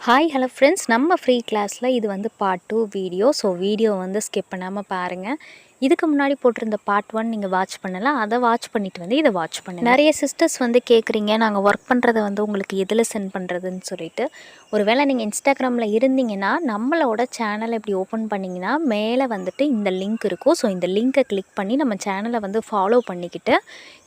Hi hello friends, நம்ம free கிளாஸில் இது வந்து பார்ட் 2 வீடியோ. ஸோ வீடியோ வந்து ஸ்கிப் பண்ணாமல் பாருங்கள். இதுக்கு முன்னாடி போட்டிருந்த பார்ட் 1 நீங்கள் வாட்ச் பண்ணலாம். அதை வாட்ச் பண்ணிவிட்டு வந்து இதை வாட்ச் பண்ணுங்கள். நிறைய சிஸ்டர்ஸ் வந்து கேட்குறீங்க, நாங்கள் ஒர்க் பண்ணுறதை வந்து உங்களுக்கு எதில் சென்ட் பண்ணுறதுன்னு சொல்லிட்டு. ஒருவேளை நீங்கள் இன்ஸ்டாகிராமில் இருந்தீங்கன்னா நம்மளோட சேனலை இப்படி ஓப்பன் பண்ணிங்கன்னா மேலே வந்துட்டு இந்த லிங்க் இருக்கும். ஸோ இந்த லிங்க்கை கிளிக் பண்ணி நம்ம சேனலை வந்து ஃபாலோ பண்ணிக்கிட்டு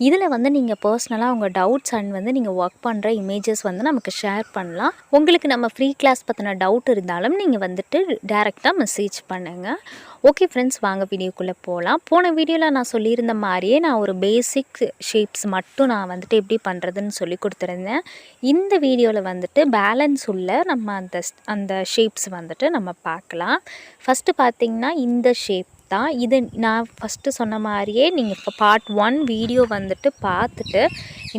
இதில் வந்து நீங்கள் பர்சனலாக உங்கள் டவுட்ஸ் அண்ட் வந்து நீங்கள் ஒர்க் பண்ணுற இமேஜஸ் வந்து நமக்கு ஷேர் பண்ணலாம். உங்களுக்கு நம்ம ஃப்ரீ கிளாஸ் பற்றின டவுட் இருந்தாலும் நீங்கள் வந்துட்டு டைரெக்டாக மெசேஜ் பண்ணுங்கள். ஓகே ஃப்ரெண்ட்ஸ், வாங்க வீடியோக்குள்ளே போகலாம். போன வீடியோவில் நான் சொல்லியிருந்த மாதிரியே நான் ஒரு பேசிக் ஷேப்ஸ் மட்டும் நான் வந்துட்டு எப்படி பண்ணுறதுன்னு சொல்லி கொடுத்துருந்தேன். இந்த வீடியோவில் வந்துட்டு பேலன்ஸ் உள்ள நம்ம அந்த ஷேப்ஸ் வந்துட்டு நம்ம பார்க்கலாம். ஃபஸ்ட்டு பார்த்திங்கன்னா இந்த ஷேப் தான் இது. நான் ஃபஸ்ட்டு சொன்ன மாதிரியே நீங்கள் இப்போ பார்ட் 1 வீடியோ வந்துட்டு பார்த்துட்டு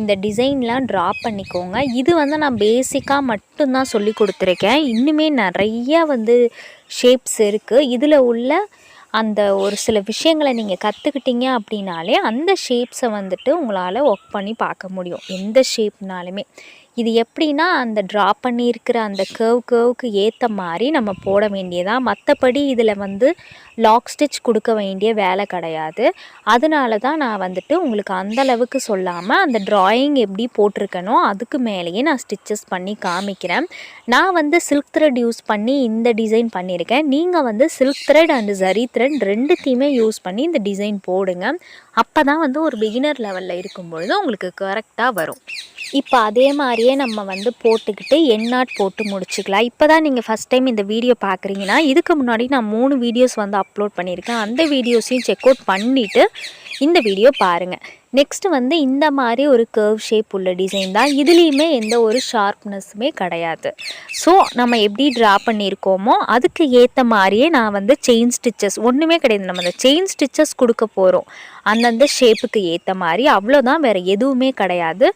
இந்த டிசைன்லாம் ட்ரா பண்ணிக்கோங்க. இது வந்து நான் பேசிக்காக மட்டும்தான் சொல்லி கொடுத்துருக்கேன். இன்னுமே நிறையா வந்து ஷேப்ஸ் இருக்குது. இதில் உள்ள அந்த ஒரு சில விஷயங்களை நீங்கள் கற்றுக்கிட்டீங்க அப்படின்னாலே அந்த ஷேப்ஸை வந்துட்டு உங்களால் ஒர்க் பண்ணி பார்க்க முடியும். எந்த ஷேப்னாலுமே இது எப்படின்னா அந்த ட்ரா பண்ணியிருக்கிற அந்த கர்வுக்கு ஏற்ற மாதிரி நம்ம போட வேண்டியதான். மற்றபடி இதில் வந்து லாக் ஸ்டிச் கொடுக்க வேண்டிய வேலை கிடையாது. அதனால தான் நான் வந்துட்டு உங்களுக்கு அந்தளவுக்கு சொல்லாமல் அந்த ட்ராயிங் எப்படி போட்டிருக்கனோ அதுக்கு மேலேயே நான் ஸ்டிச்சஸ் பண்ணி காமிக்கிறேன். நான் வந்து சில்க் த்ரெட் யூஸ் பண்ணி இந்த டிசைன் பண்ணியிருக்கேன். நீங்கள் வந்து silk thread and zari thread ரெண்டுத்தையுமே யூஸ் பண்ணி இந்த டிசைன் போடுங்க. அப்போ தான் வந்து ஒரு பிகினர் லெவலில் இருக்கும்பொழுது உங்களுக்கு கரெக்டாக வரும். இப்போ அதே மாதிரியே நம்ம வந்து போட்டுக்கிட்டு எண்ணாட் போட்டு முடிச்சுக்கலாம். இப்போ தான் நீங்கள் ஃபஸ்ட் டைம் இந்த வீடியோ பார்க்குறீங்கன்னா இதுக்கு முன்னாடி நான் 3 வீடியோஸ் வந்து அப்லோட் பண்ணியிருக்கேன். அந்த வீடியோஸையும் செக் அவுட் பண்ணிவிட்டு இந்த வீடியோ பாருங்கள். நெக்ஸ்ட்டு வந்து இந்த மாதிரி ஒரு கர்வ் ஷேப் உள்ள டிசைன் தான். இதுலேயுமே எந்த ஒரு ஷார்ப்னஸுமே கிடையாது. ஸோ நம்ம எப்படி ட்ரா பண்ணியிருக்கோமோ அதுக்கு ஏற்ற மாதிரியே நான் வந்து செயின் ஸ்டிச்சஸ் ஒன்றுமே கிடையாது. நம்ம அந்த செயின் ஸ்டிச்சஸ் கொடுக்க போகிறோம் அந்தந்த ஷேப்புக்கு ஏற்ற மாதிரி, அவ்வளோதான், வேறு எதுவுமே கிடையாது.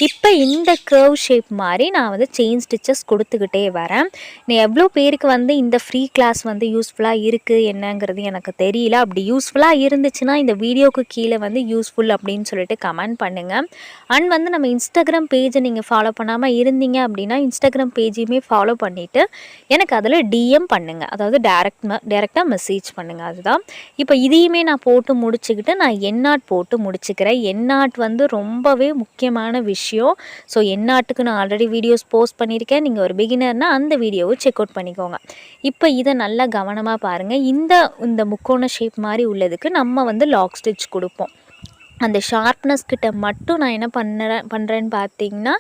இப்போ இந்த கர்வ் ஷேப் மாதிரி நான் வந்து செயின் ஸ்டிச்சஸ் கொடுத்துக்கிட்டே வரேன். நீ எவ்வளோ பேருக்கு வந்து இந்த ஃப்ரீ கிளாஸ் வந்து யூஸ்ஃபுல்லாக இருக்குது என்னங்கிறது எனக்கு தெரியல. அப்படி யூஸ்ஃபுல்லாக இருந்துச்சுன்னா இந்த வீடியோவுக்கு கீழே வந்து யூஸ்ஃபுல் அப்படின்னு சொல்லிட்டு கமெண்ட் பண்ணுங்கள். அண்ட் வந்து நம்ம இன்ஸ்டாகிராம் பேஜை நீங்கள் ஃபாலோ பண்ணாமல் இருந்தீங்க அப்படின்னா இன்ஸ்டாகிராம் பேஜையுமே ஃபாலோ பண்ணிவிட்டு எனக்கு அதில் டிஎம் பண்ணுங்கள், அதாவது டேரெக்டாக மெசேஜ் பண்ணுங்கள். அதுதான். இப்போ இதையுமே நான் போட்டு முடிச்சுக்கிட்டு நான் எண்ணாட் போட்டு முடிச்சுக்கிறேன். எண்ணாட் வந்து ரொம்பவே முக்கியமான விஷயம். ஸோ எண்ணாட்டுக்கு நான் ஆல்ரெடி வீடியோஸ் போஸ்ட் பண்ணியிருக்கேன். நீங்கள் ஒரு பிகினர்னால் அந்த வீடியோவை செக் அவுட் பண்ணிக்கோங்க. இப்போ இதை நல்லா கவனமாக பாருங்கள். இந்த முக்கோண ஷேப் மாதிரி உள்ளதுக்கு நம்ம வந்து லாக் ஸ்டிச் கொடுப்போம். அந்த ஷார்ப்னஸ் கிட்ட மட்டும் நான் என்ன பண்ணுறேன்னு பார்த்தீங்கன்னா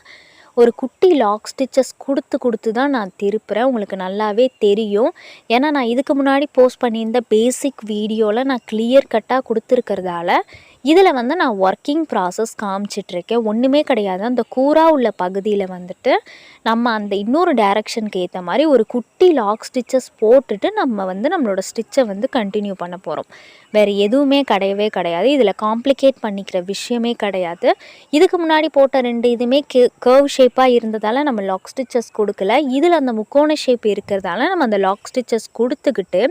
ஒரு குட்டி லாக் ஸ்டிச்சஸ் கொடுத்து தான் நான் திருப்புறேன். உங்களுக்கு நல்லாவே தெரியும். ஏன்னா நான் இதுக்கு முன்னாடி போஸ்ட் பண்ணியிருந்த பேசிக் வீடியோவில் நான் கிளியர் கட்டாக கொடுத்துருக்கிறதால இதில் வந்து நான் ஒர்க்கிங் ப்ராசஸ் காமிச்சிட்ருக்கேன். ஒன்றுமே கிடையாது. அந்த கூரா உள்ள பகுதியில் வந்துட்டு நம்ம அந்த இன்னொரு டைரக்ஷனுக்கு ஏற்ற மாதிரி ஒரு குட்டி லாக் ஸ்டிச்சஸ் போட்டுட்டு நம்ம வந்து நம்மளோட ஸ்டிச்சை வந்து கண்டினியூ பண்ண போகிறோம். வேறு எதுவுமே கிடையவே கிடையாது. இதில் காம்ப்ளிகேட் பண்ணிக்கிற விஷயமே கிடையாது. இதுக்கு முன்னாடி போட்ட 2 இதுவுமே கர்வ் ஷேப்பாக இருந்ததால் நம்ம லாக் ஸ்டிச்சஸ் கொடுக்கல. இதில் அந்த முக்கோண ஷேப் இருக்கிறதால நம்ம அந்த லாக் ஸ்டிச்சஸ் கொடுத்துக்கிட்டு,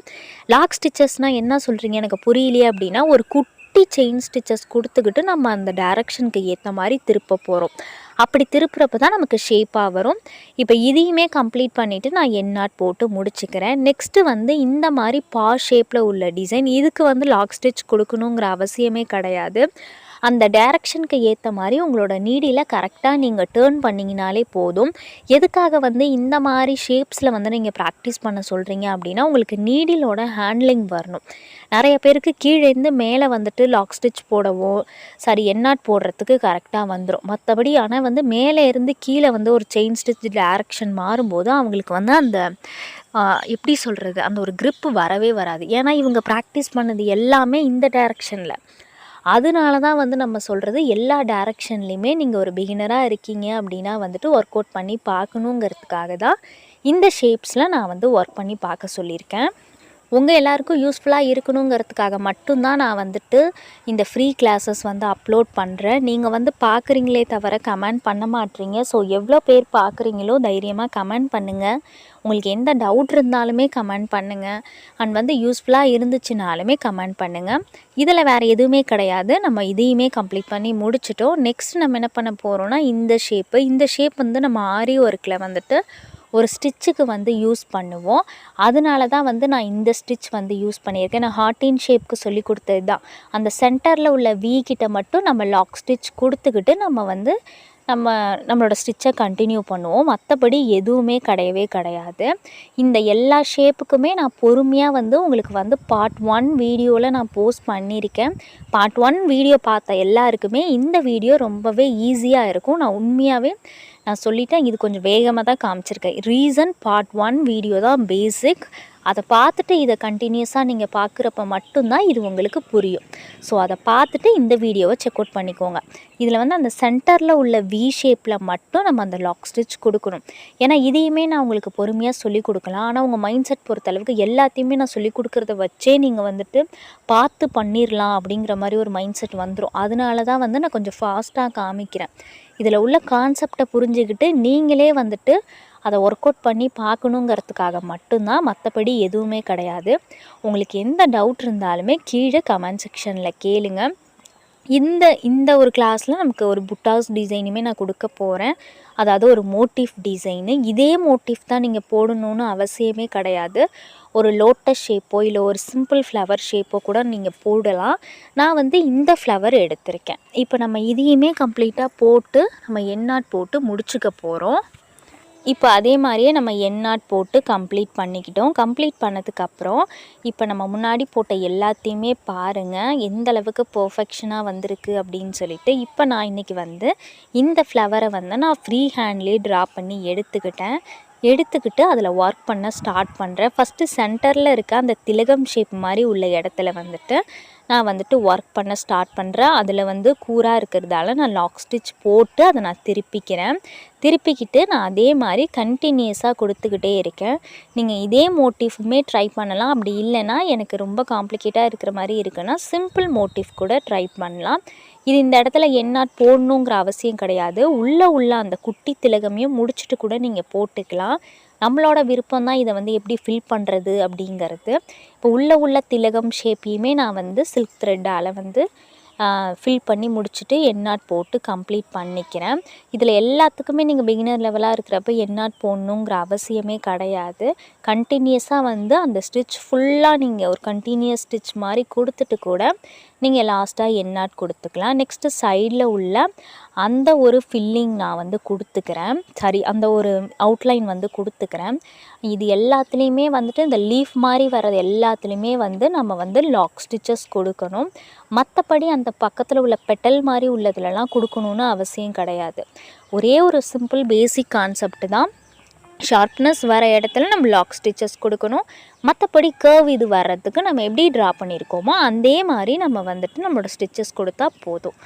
லாக் ஸ்டிச்சஸ்னால் என்ன சொல்கிறீங்க எனக்கு புரியலையே அப்படின்னா ஒரு குட்டி செயின் ஸ்டிச்சஸ் கொடுத்துக்கிட்டு நம்ம அந்த டைரக்ஷனுக்கு ஏற்ற மாதிரி திருப்ப போகிறோம். அப்படி திருப்புறப்ப தான் நமக்கு ஷேப்பாக வரும். இப்போ இதையுமே கம்ப்ளீட் பண்ணிவிட்டு நான் எண்ணாட் போட்டு முடிச்சுக்கிறேன். நெக்ஸ்ட்டு வந்து இந்த மாதிரி ஷேப்பில் உள்ள டிசைன், இதுக்கு வந்து லாக் ஸ்டிச் கொடுக்கணுங்கிற அவசியமே கிடையாது. அந்த டைரக்ஷனுக்கு ஏற்ற மாதிரி உங்களோட நீடியில் கரெக்டாக நீங்கள் டேர்ன் பண்ணிங்கனாலே போதும். எதுக்காக வந்து இந்த மாதிரி ஷேப்ஸில் வந்து நீங்கள் ப்ராக்டிஸ் பண்ண சொல்கிறீங்க அப்படின்னா உங்களுக்கு நீடிலோட ஹேண்ட்லிங் வரணும். நிறைய பேருக்கு கீழேருந்து மேலே வந்துட்டு லாக் ஸ்டிச் போடவோ எண்ணாட் போடுறதுக்கு கரெக்டாக வந்துடும். மற்றபடி ஆனால் வந்து மேலே இருந்து கீழே வந்து ஒரு செயின் ஸ்டிச் டைரக்ஷன் மாறும்போது அவங்களுக்கு வந்து அந்த எப்படி சொல்கிறது, அந்த ஒரு grip வரவே வராது. ஏன்னா இவங்க ப்ராக்டிஸ் பண்ணது எல்லாமே இந்த டைரக்ஷனில். அதனால தான் வந்து நம்ம சொல்கிறது எல்லா டைரக்ஷன்லேயுமே நீங்கள் ஒரு பிகினராக இருக்கீங்க அப்படின்னா வந்துட்டு ஒர்க் அவுட் பண்ணி பார்க்கணுங்கிறதுக்காக தான் இந்த ஷேப்ஸில் நான் வந்து ஒர்க் பண்ணி பார்க்க சொல்லியிருக்கேன். உங்கள் எல்லாருக்கும் யூஸ்ஃபுல்லாக இருக்கணுங்கிறதுக்காக மட்டும்தான் நான் வந்துட்டு இந்த ஃப்ரீ கிளாஸஸ் வந்து அப்லோட் பண்ணுறேன். நீங்கள் வந்து பார்க்குறீங்களே தவிர கமெண்ட் பண்ண மாட்டீங்க. ஸோ எவ்வளோ பேர் பார்க்குறீங்களோ தைரியமாக கமெண்ட் பண்ணுங்கள். உங்களுக்கு எந்த டவுட் இருந்தாலுமே கமெண்ட் பண்ணுங்கள். அண்ட் வந்து யூஸ்ஃபுல்லாக இருந்துச்சுனாலுமே கமெண்ட் பண்ணுங்கள். இதில் வேறு எதுவுமே கிடையாது. நம்ம இதையுமே கம்ப்ளீட் பண்ணி முடிச்சிட்டோம். நெக்ஸ்ட் நம்ம என்ன பண்ண போகிறோன்னா இந்த ஷேப் வந்து நம்ம ஆரி ஒர்க்கில் வந்துட்டு ஒரு ஸ்டிச்சுக்கு வந்து யூஸ் பண்ணுவோம். அதனால தான் வந்து நான் இந்த ஸ்டிச் வந்து யூஸ் பண்ணியிருக்கேன். நான் ஹார்ட்டின் ஷேப்க்கு சொல்லி கொடுத்தது தான். அந்த சென்டரில் உள்ள வி கிட்ட மட்டும் நம்ம லாக் ஸ்டிச் கொடுத்துக்கிட்டு நம்ம வந்து நம்மளோட ஸ்டிச்சை கண்டினியூ பண்ணுவோம். மற்றபடி எதுவுமே கிடையவே கிடையாது. இந்த எல்லா ஷேப்புக்குமே நான் பொறுமையாக வந்து உங்களுக்கு வந்து பார்ட் 1 வீடியோவில் நான் போஸ்ட் பண்ணியிருக்கேன். பார்ட் 1 வீடியோ பார்த்த எல்லாருக்குமே இந்த வீடியோ ரொம்பவே ஈஸியாக இருக்கும். நான் உண்மையாகவே நான் சொல்லிட்டேன், இது கொஞ்சம் வேகமாக தான் காமிச்சிருக்கேன். ரீசன் பார்ட் 1 வீடியோ தான் பேசிக். அதை பார்த்துட்டு இதை கண்டினியூஸாக நீங்கள் பார்க்குறப்ப மட்டும்தான் இது உங்களுக்கு புரியும். ஸோ அதை பார்த்துட்டு இந்த வீடியோவை செக் அவுட் பண்ணிக்கோங்க. இதில் வந்து அந்த சென்டரில் உள்ள வி ஷேப்பில் மட்டும் நம்ம அந்த லாக் ஸ்டிச் கொடுக்கணும். ஏன்னா இதையுமே நான் உங்களுக்கு பொறுமையாக சொல்லிக் கொடுக்கலாம். ஆனால் உங்கள் மைண்ட் செட் பொறுத்தளவுக்கு எல்லாத்தையுமே நான் சொல்லிக் கொடுக்குறத வச்சே நீங்கள் வந்துட்டு பார்த்து பண்ணிடலாம் அப்படிங்கிற மாதிரி ஒரு மைண்ட் செட் வந்துடும். அதனால தான் வந்து நான் கொஞ்சம் ஃபாஸ்ட்டாக காமிக்கிறேன். இதில் உள்ள கான்செப்டை புரிஞ்சுக்கிட்டு நீங்களே வந்துட்டு அதை ஒர்க் அவுட் பண்ணி பார்க்கணுங்கிறதுக்காக மட்டும்தான், மற்றபடி எதுவுமே கிடையாது. உங்களுக்கு எந்த டவுட் இருந்தாலுமே கீழே கமெண்ட் செக்ஷனில் கேளுங்க. இந்த ஒரு கிளாஸில் நமக்கு ஒரு புட்டாஸ் டிசைனுமே நான் கொடுக்க போகிறேன். அதாவது ஒரு மோட்டிவ் டிசைனு. இதே மோட்டிவ் தான் நீங்கள் போடணுன்னு அவசியமே கிடையாது. ஒரு லோட்டஸ் ஷேப்போ இல்லை ஒரு சிம்பிள் ஃப்ளவர் ஷேப்போ கூட நீங்கள் போடலாம். நான் வந்து இந்த ஃப்ளவர் எடுத்திருக்கேன். இப்போ நம்ம இதையுமே கம்ப்ளீட்டாக போட்டு நம்ம எண்ணாட் போட்டு முடிச்சுக்க போகிறோம். இப்போ அதே மாதிரியே நம்ம எண்ணாட் போட்டு கம்ப்ளீட் பண்ணிக்கிட்டோம். கம்ப்ளீட் பண்ணதுக்கப்புறம் இப்போ நம்ம முன்னாடி போட்ட எல்லாத்தையுமே பாருங்கள் எந்த அளவுக்கு பர்ஃபெக்ஷனாக வந்திருக்கு அப்படின்னு சொல்லிட்டு. இப்போ நான் இன்றைக்கி வந்து இந்த ஃப்ளவரை வந்து நான் ஃப்ரீ ஹேண்ட்லேயே ட்ரா பண்ணி எடுத்துக்கிட்டு அதில் ஒர்க் பண்ண ஸ்டார்ட் பண்ணுறேன். ஃபஸ்ட்டு சென்டரில் இருக்க அந்த திலகம் ஷேப் மாதிரி உள்ள இடத்துல வந்துட்டு நான் வந்துட்டு ஒர்க் பண்ண ஸ்டார்ட் பண்ணுறேன். அதில் வந்து கூராக இருக்கிறதால நான் லாக் ஸ்டிச் போட்டு அதை நான் திருப்பிக்கிட்டு நான் அதே மாதிரி கண்டினியூஸாக கொடுத்துக்கிட்டே இருக்கேன். நீங்கள் இதே மோட்டிஃபுமே ட்ரை பண்ணலாம். அப்படி இல்லைன்னா எனக்கு ரொம்ப காம்ப்ளிகேட்டாக இருக்கிற மாதிரி இருக்குன்னா சிம்பிள் மோட்டிவ் கூட ட்ரை பண்ணலாம். இது இந்த இடத்துல எண்ணாட் போடணுங்கிற அவசியம் கிடையாது. உள்ள அந்த குட்டி திலகமையும் முடிச்சுட்டு கூட நீங்கள் போட்டுக்கலாம். நம்மளோட விருப்பம் தான் இதை வந்து எப்படி ஃபில் பண்ணுறது அப்படிங்கிறது. இப்போ உள்ள திலகம் ஷேப்பையுமே நான் வந்து சில்க் த்ரெட்டால் வந்து ஃபில் பண்ணி முடிச்சுட்டு எண்ணாட் போட்டு கம்ப்ளீட் பண்ணிக்கிறேன். இதில் எல்லாத்துக்குமே நீங்கள் பிகினர் லெவலாக இருக்கிறப்ப எண்ணாட் போடணுங்கிற அவசியமே கிடையாது. கண்டினியூஸாக வந்து அந்த ஸ்டிச் ஃபுல்லாக நீங்கள் ஒரு கண்டினியூஸ் ஸ்டிச் மாதிரி கொடுத்துட்டு கூட நீங்கள் லாஸ்ட்டாக எண்ணாட் கொடுத்துக்கலாம். நெக்ஸ்ட்டு சைடில் உள்ள அந்த ஒரு ஃபில்லிங் நான் வந்து கொடுத்துக்கிறேன். அந்த ஒரு அவுட்லைன் வந்து கொடுத்துக்கிறேன். இது எல்லாத்துலேயுமே வந்துட்டு இந்த லீஃப் மாதிரி வர்றது எல்லாத்துலேயுமே வந்து நம்ம வந்து லாக் ஸ்டிச்சஸ் கொடுக்கணும். மற்றபடி அந்த பக்கத்தில் உள்ள பெட்டல் மாதிரி உள்ளதுலலாம் கொடுக்கணுன்னு அவசியம் கிடையாது. ஒரே ஒரு சிம்பிள் பேசிக் கான்செப்ட் தான். ஷார்ப்னஸ் வர இடத்துல நம்ம லாக் ஸ்டிச்சஸ் கொடுக்கணும். மற்றபடி கர்வ் இது வர்றதுக்கு நம்ம எப்படி ட்ரா பண்ணியிருக்கோமோ அதே மாதிரி நம்ம வந்துட்டு நம்மளோட ஸ்டிச்சஸ் கொடுத்தா போதும்.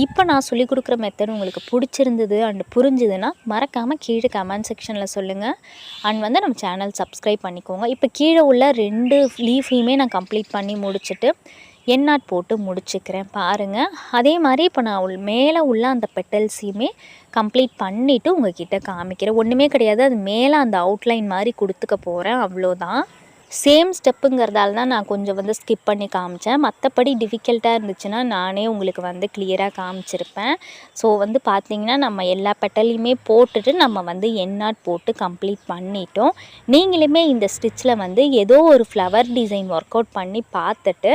இப்போ நான் சொல்லிக் கொடுக்குற மெத்தட் உங்களுக்கு பிடிச்சிருந்தது அண்ட் புரிஞ்சுதுன்னா மறக்காமல் கீழே கமெண்ட் செக்ஷனில் சொல்லுங்கள். அண்ட் வந்து நம்ம சேனல் சப்ஸ்கிரைப் பண்ணிக்கோங்க. இப்போ கீழே உள்ள 2 லீஃபையுமே நான் கம்ப்ளீட் பண்ணி முடிச்சுட்டு எண்ணாட் போட்டு முடிச்சுக்கிறேன் பாருங்கள். அதே மாதிரி இப்போ நான் மேலே உள்ள அந்த பெட்டல்ஸையுமே கம்ப்ளீட் பண்ணிவிட்டு உங்கள்கிட்ட காமிக்கிறேன். ஒன்றுமே கிடையாது, அது மேலே அந்த அவுட்லைன் மாதிரி கொடுத்துக்க போகிறேன், அவ்வளோதான். சேம் ஸ்டெப்புங்கிறதால தான் நான் கொஞ்சம் வந்து ஸ்கிப் பண்ணி காமிச்சேன். மற்றபடி டிஃபிகல்ட்டாக இருந்துச்சுன்னா நானே உங்களுக்கு வந்து கிளியராக காமிச்சிருப்பேன். ஸோ வந்து பார்த்திங்கன்னா நம்ம எல்லா பெட்டலையுமே போட்டுட்டு நம்ம வந்து எண்ணாட் போட்டு கம்ப்ளீட் பண்ணிட்டோம். நீங்களுமே இந்த ஸ்டிச்சில் வந்து ஏதோ ஒரு ஃப்ளவர் டிசைன் ஒர்க் அவுட் பண்ணி பார்த்துட்டு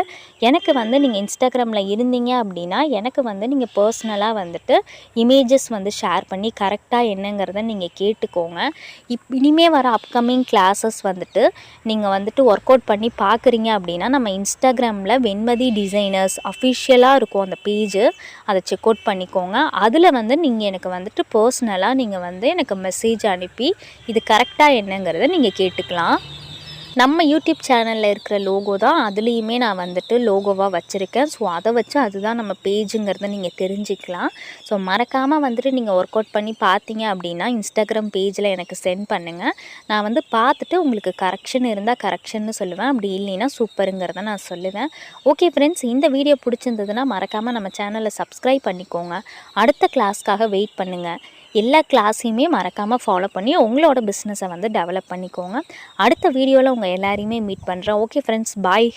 எனக்கு வந்து நீங்கள் இன்ஸ்டாகிராமில் இருந்தீங்க அப்படின்னா எனக்கு வந்து நீங்கள் பர்சனலாக வந்துட்டு இமேஜஸ் வந்து ஷேர் பண்ணி கரெக்டாக என்னங்கிறத நீங்கள் கேட்டுக்கோங்க. இனிமே வர அப்கமிங் கிளாஸஸ் வந்துட்டு நீங்கள் வந்துட்டு ஒர்க் அவுட் பண்ணி பார்க்குறீங்க அப்படின்னா நம்ம இன்ஸ்டாகிராமில் வெண்மதி டிசைனர்ஸ் அஃபிஷியலாக இருக்கும் அந்த பேஜு, அதை செக் அவுட் பண்ணிக்கோங்க. அதில் வந்து நீங்கள் எனக்கு வந்துட்டு பர்சனலாக நீங்கள் வந்து எனக்கு மெசேஜ் அனுப்பி இது கரெக்டாக என்னங்கிறத நீங்கள் கேட்டுக்கலாம். நம்ம யூடியூப் சேனலில் இருக்கிற லோகோ தான் அதுலேயுமே நான் வந்துட்டு லோகோவாக வச்சுருக்கேன். ஸோ அதை வச்சு அதுதான் நம்ம பேஜுங்கிறத நீங்கள் தெரிஞ்சுக்கலாம். ஸோ மறக்காமல் வந்துட்டு நீங்கள் ஒர்க் அவுட் பண்ணி பார்த்தீங்க அப்படின்னா இன்ஸ்டாகிராம் பேஜில் எனக்கு சென்ட் பண்ணுங்கள். நான் வந்து பார்த்துட்டு உங்களுக்கு கரெக்ஷன் இருந்தால் கரெக்ஷன்னு சொல்லுவேன், அப்படி இல்லைன்னா சூப்பருங்கிறத நான் சொல்லுவேன். ஓகே ஃப்ரெண்ட்ஸ், இந்த வீடியோ பிடிச்சிருந்ததுன்னா மறக்காமல் நம்ம சேனலை சப்ஸ்கிரைப் பண்ணிக்கோங்க. அடுத்த கிளாஸ்க்காக வெயிட் பண்ணுங்கள். எல்லா கிளாஸையுமே மறக்காமல் ஃபாலோ பண்ணி உங்களோட பிஸ்னஸை வந்து டெவலப் பண்ணிக்கோங்க. அடுத்த வீடியோவில் உங்கள் எல்லாரையுமே மீட் பண்ணுறேன். ஓகே ஃப்ரெண்ட்ஸ், பாய்.